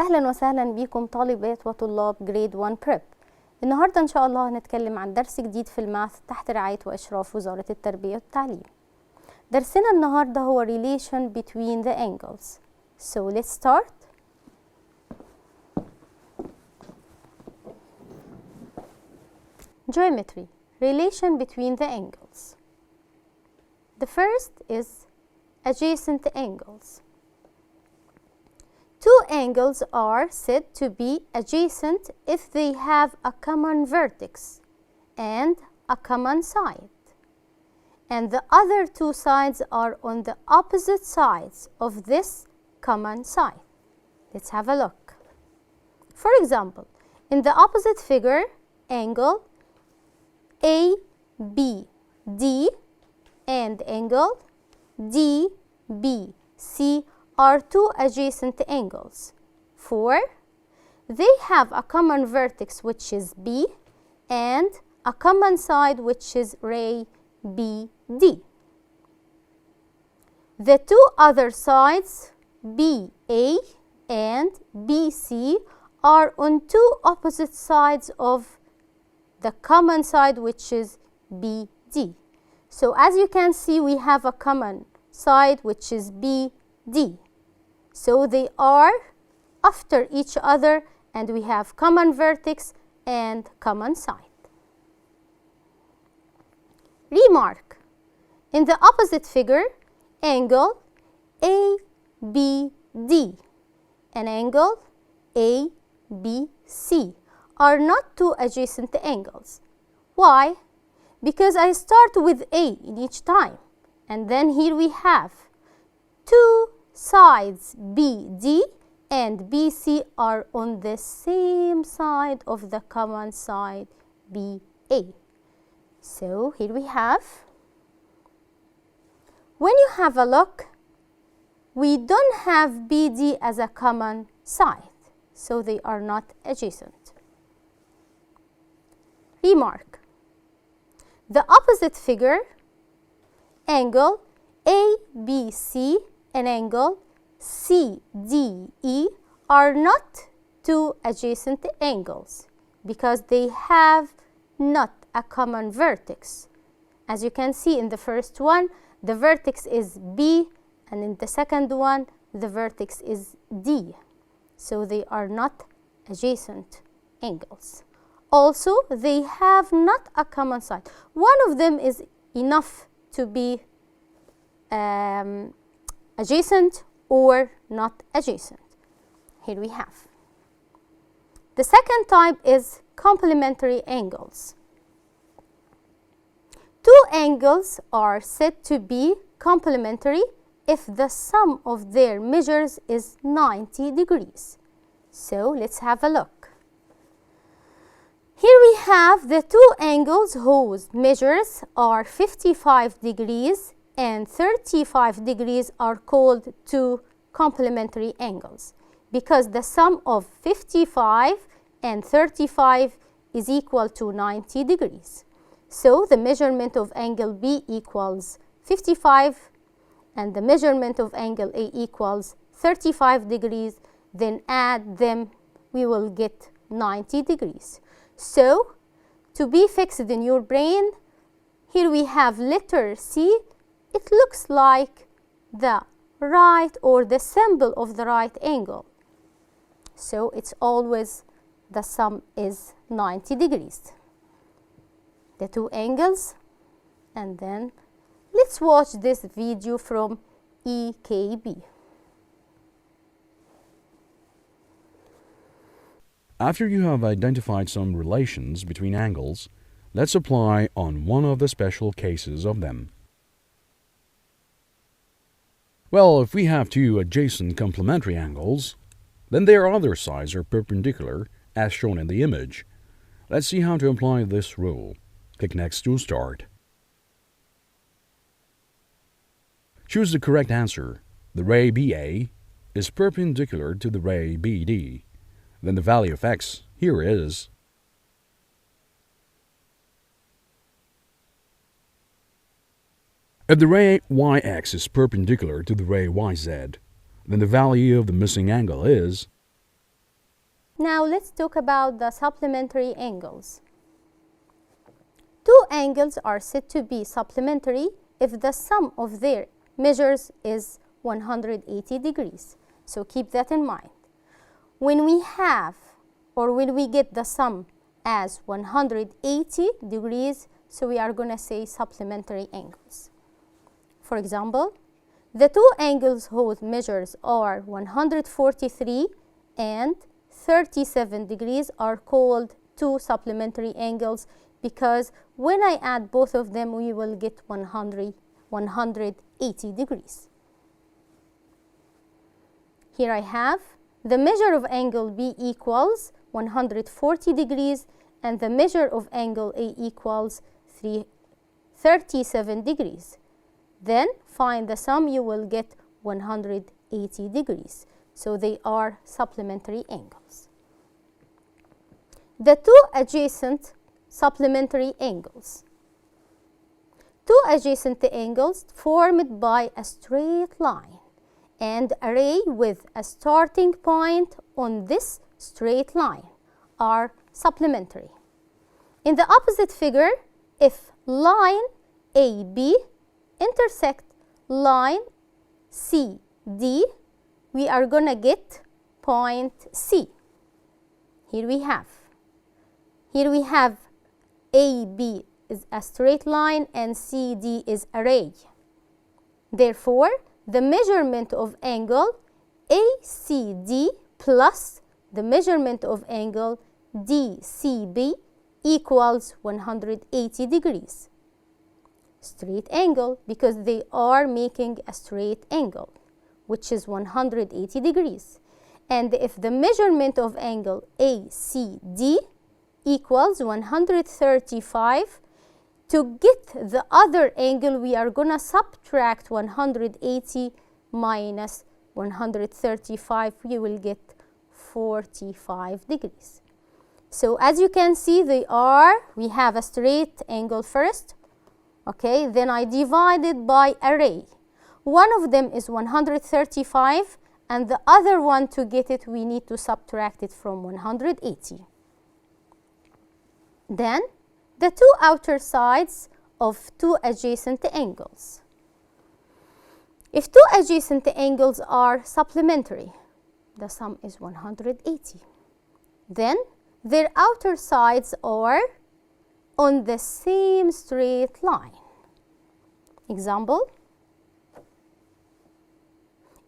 أهلا وسهلا بكم طالبات وطلاب جريد 1 بريب. النهاردة إن شاء الله هنتكلم عن درس جديد في الماث تحت رعاية وإشراف وزارة التربية والتعليم. درسنا النهاردة هو relation between the angles. So let's start. Geometry, relation between the angles. The first is adjacent angles. Two angles are said to be adjacent if they have a common vertex and a common side, and the other two sides are on the opposite sides of this common side. Let's have a look. For example, in the opposite figure, angle ABD and angle DBC are two adjacent angles, for they have a common vertex which is B and a common side which is ray BD. The two other sides BA and BC are on two opposite sides of the common side which is BD. So as you can see, we have a common side which is BD. So they are after each other and we have common vertex and common side. Remark, in the opposite figure, angle ABD and angle ABC are not two adjacent angles. Why? Because I start with A in each time, and then here we have two sides BD and BC are on the same side of the common side BA. So here we have, when you have a look, we don't have BD as a common side, so they are not adjacent. Remark, the opposite figure, angle ABC and angle CDE are not two adjacent angles because they have not a common vertex. As you can see in the first one, the vertex is B, and in the second one, the vertex is D. So they are not adjacent angles. Also, they have not a common side. One of them is enough to be adjacent or not adjacent. Here we have. The second type is complementary angles. Two angles are said to be complementary if the sum of their measures is 90 degrees. So let's have a look. Here we have the two angles whose measures are 55 degrees and 35 degrees are called two complementary angles because the sum of 55 and 35 is equal to 90 degrees. So the measurement of angle B equals 55 and the measurement of angle A equals 35 degrees. Then add them, we will get 90 degrees. So to be fixed in your brain, here we have letter C. It looks like the right or the symbol of the right angle. So it's always the sum is 90 degrees. The two angles, and then let's watch this video from EKB. After you have identified some relations between angles, let's apply on one of the special cases of them. Well, if we have two adjacent complementary angles, then their other sides are perpendicular as shown in the image. Let's see how to apply this rule. Click Next to start. Choose the correct answer. The ray BA is perpendicular to the ray BD. Then the value of x here is if the ray YX is perpendicular to the ray YZ, then the value of the missing angle is Now let's talk about the supplementary angles. Two angles are said to be supplementary if the sum of their measures is 180 degrees. So keep that in mind. When we have or when we get the sum as 180 degrees, so we are going to say supplementary angles. For example, the two angles whose measures are 143 and 37 degrees are called two supplementary angles because when I add both of them, we will get 180 degrees. Here I have the measure of angle B equals 140 degrees and the measure of angle A equals 37 degrees. Then find the sum, you will get 180 degrees. So they are supplementary angles. The two adjacent supplementary angles. Two adjacent angles formed by a straight line and a ray with a starting point on this straight line are supplementary. In the opposite figure, if line AB intersect line CD, we are going to get point C. Here we have AB is a straight line and CD is a ray. Therefore, the measurement of angle ACD plus the measurement of angle DCB equals 180 degrees. Straight angle because they are making a straight angle, which is 180 degrees. And if the measurement of angle ACD equals 135, to get the other angle, we are going to subtract 180 minus 135. We will get 45 degrees. So as you can see, we have a straight angle first. Okay, then I divide it by a ray. One of them is 135, and the other one, to get it, we need to subtract it from 180. Then, the two outer sides of two adjacent angles. If two adjacent angles are supplementary, the sum is 180. Then, their outer sides are on the same straight line. Example,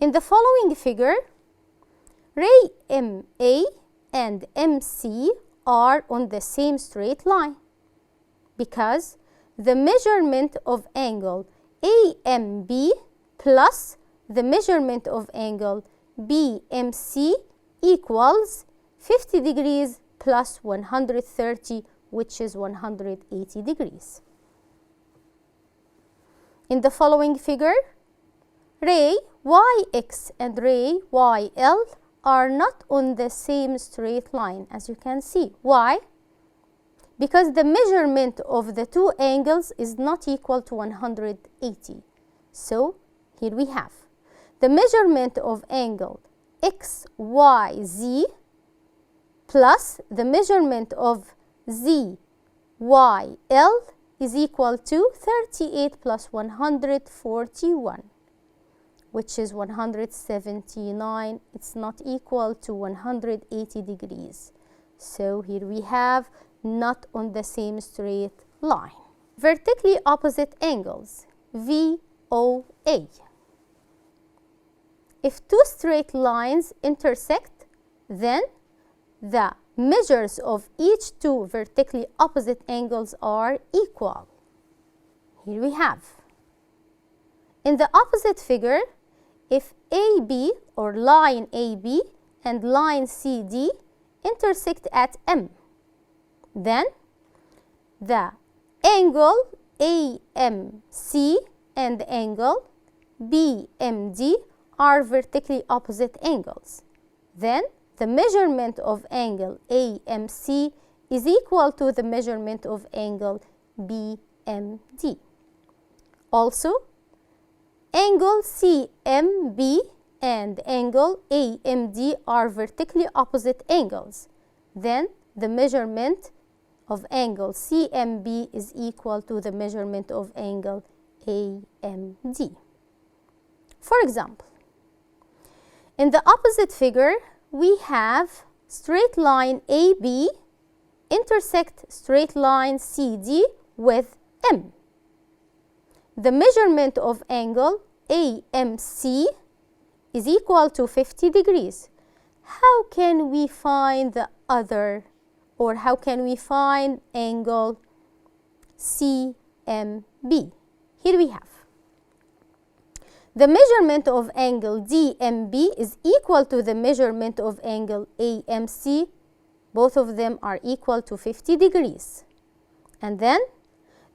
in the following figure, ray MA and MC are on the same straight line because the measurement of angle AMB plus the measurement of angle BMC equals 50 degrees plus 130, which is 180 degrees. In the following figure, ray YX and ray YL are not on the same straight line, as you can see. Why? Because the measurement of the two angles is not equal to 180. So, here we have the measurement of angle XYZ plus the measurement of ZYL is equal to 38 plus 141, which is 179. It's not equal to 180 degrees. So here we have not on the same straight line. Vertically opposite angles, VOA. If two straight lines intersect, then the measures of each two vertically opposite angles are equal. Here we have. In the opposite figure, if AB or line AB and line CD intersect at M, then the angle AMC and the angle BMD are vertically opposite angles. Then the measurement of angle AMC is equal to the measurement of angle BMD. Also, angle CMB and angle AMD are vertically opposite angles, then the measurement of angle CMB is equal to the measurement of angle AMD. For example, in the opposite figure, we have straight line AB intersect straight line CD with M. The measurement of angle AMC is equal to 50 degrees. How can we find the other, or how can we find angle CMB? Here we have the measurement of angle DMB is equal to the measurement of angle AMC. Both of them are equal to 50 degrees. And then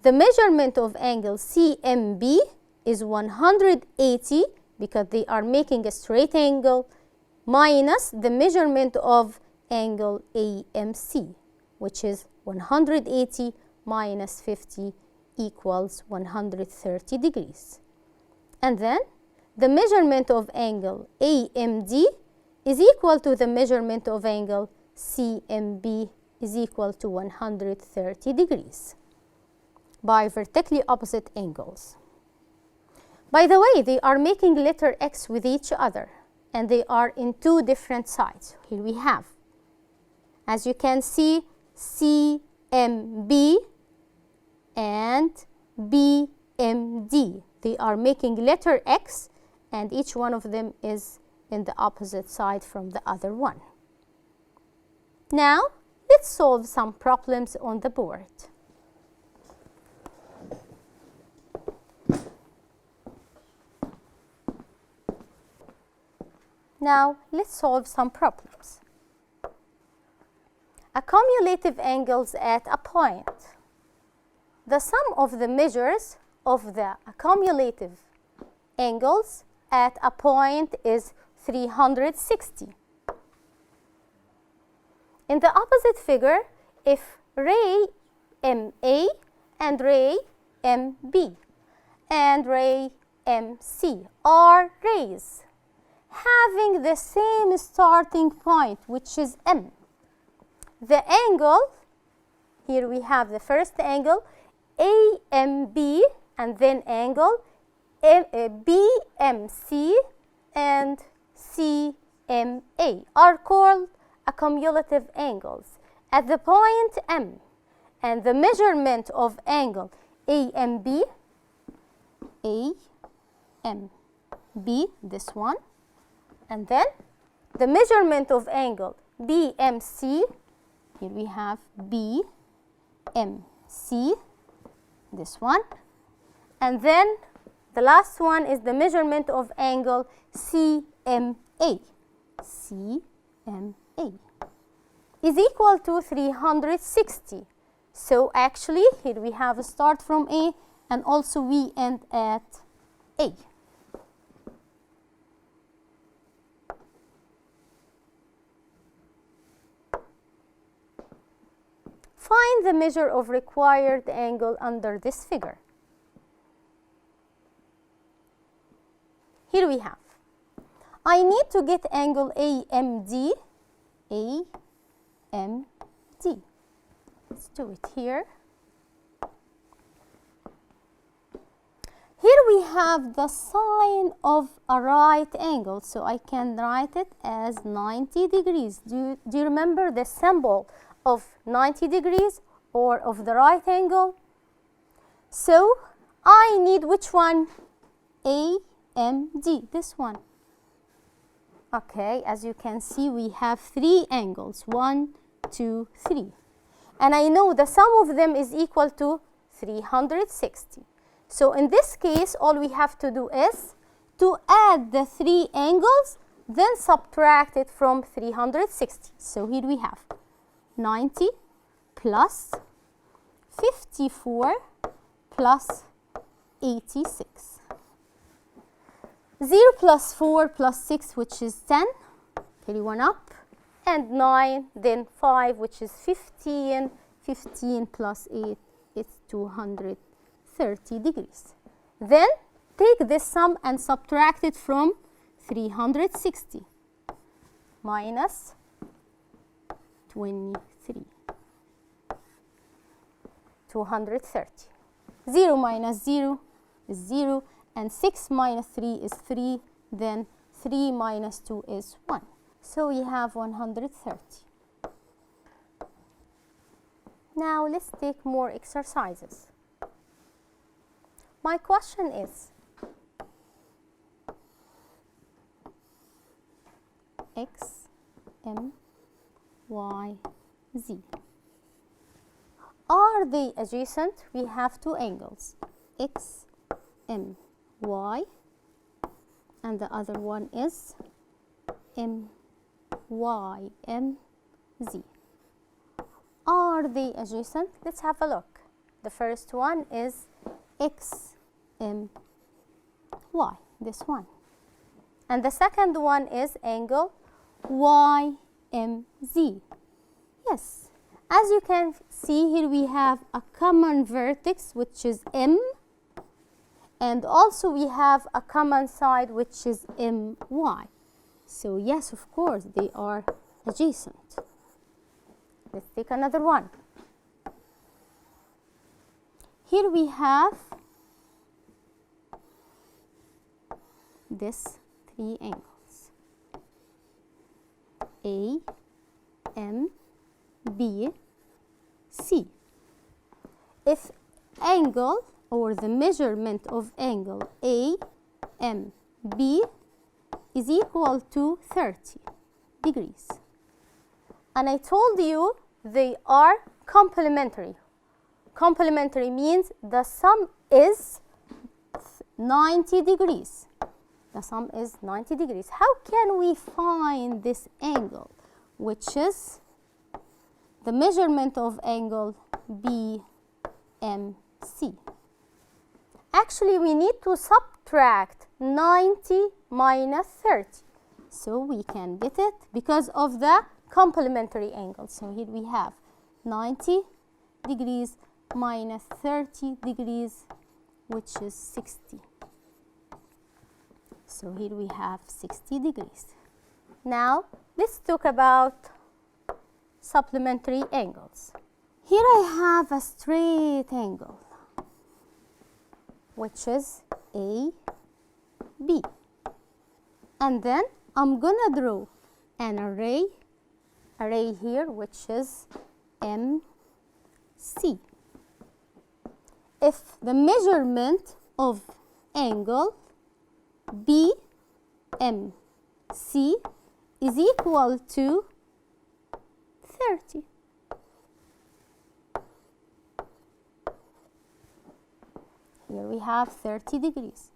the measurement of angle CMB is 180 because they are making a straight angle, minus the measurement of angle AMC, which is 180 minus 50 equals 130 degrees. And then the measurement of angle AMD is equal to the measurement of angle CMB is equal to 130 degrees by vertically opposite angles. By the way, they are making letter X with each other, and they are in two different sides. Here we have, as you can see, CMB and BMD. They are making letter X, and each one of them is in the opposite side from the other one. Now, let's solve some problems on the board. Now, let's solve some problems. Cumulative angles at a point. The sum of the measures of the cumulative angles at a point is 360. In the opposite figure, if ray MA and ray MB and ray MC are rays having the same starting point, which is M, the angle, here we have the first angle, AMB, and then angle BMC and CMA are called cumulative angles at the point M, and the measurement of angle AMB, this one, and then the measurement of angle BMC, here we have BMC, this one, and then the last one is the measurement of angle CMA, is equal to 360. So actually, here we have a start from A, and also we end at A. Find the measure of required angle under this figure. Here we have, I need to get angle AMD. Let's do it here. Here we have the sign of a right angle, so I can write it as 90 degrees. Do you remember the symbol of 90 degrees or of the right angle? So I need which one? AMD, this one. Okay, as you can see, we have three angles, 1, 2, 3. And I know the sum of them is equal to 360. So in this case, all we have to do is to add the three angles, then subtract it from 360. So here we have 90 plus 54 plus 86. 0 plus 4 plus 6, which is 10, carry one up, and 9, then 5, which is 15. 15 plus 8 is 230 degrees. Then take this sum and subtract it from 360 minus 23. 230. 0 minus 0 is 0, and 6 minus 3 is 3, then 3 minus 2 is 1. So we have 130. Now let's take more exercises. My question is, x, m, y, z. Are they adjacent? We have two angles, x, m, y, and the other one is m, y, m, z. Are they adjacent? Let's have a look. The first one is x, m, y, this one. And the second one is angle y, m, z. Yes. As you can see here, we have a common vertex, which is m, and also we have a common side, which is my. So yes, of course, they are adjacent. Let's take another one. Here we have this three angles, A, M, B, C. If angle or the measurement of angle A, M, B is equal to 30 degrees. And I told you they are complementary. Complementary means the sum is 90 degrees. The sum is 90 degrees. How can we find this angle, which is the measurement of angle BMC? Actually, we need to subtract 90 minus 30. So we can get it because of the complementary angle. So here we have 90 degrees minus 30 degrees, which is 60. So here we have 60 degrees. Now, let's talk about supplementary angles. Here I have a straight angle, which is AB. And then I'm gonna draw an array here, which is MC. If the measurement of angle BMC is equal to 30. Here we have 30 degrees.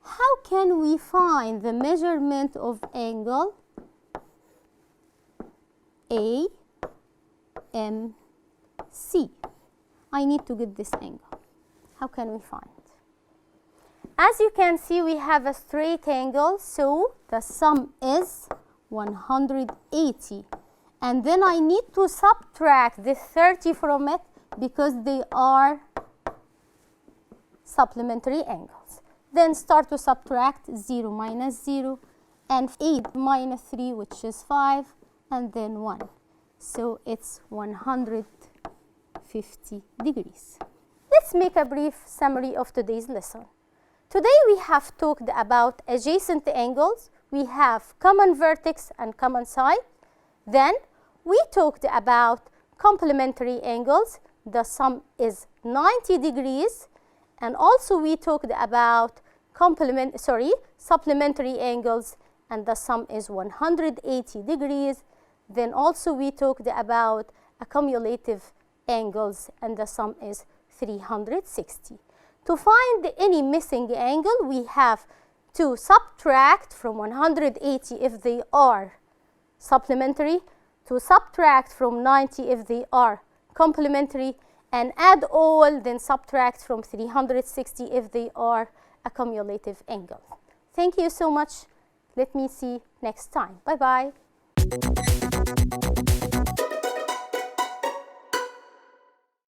How can we find the measurement of angle AMC? I need to get this angle. How can we find it? As you can see, we have a straight angle, so the sum is 180. And then I need to subtract this 30 from it because they are supplementary angles. Then start to subtract 0 minus 0 and 8 minus 3, which is 5, and then 1. So it's 150 degrees. Let's make a brief summary of today's lesson. Today we have talked about adjacent angles. We have common vertex and common side. Then we talked about complementary angles. The sum is 90 degrees. And also we talked about supplementary angles, and the sum is 180 degrees. Then also we talked about cumulative angles, and the sum is 360. To find any missing angle, we have to subtract from 180 if they are supplementary, to subtract from 90 if they are complementary, and add all, then subtract from 360 if they are a cumulative angle. Thank you so much. Let me see next time. Bye-bye.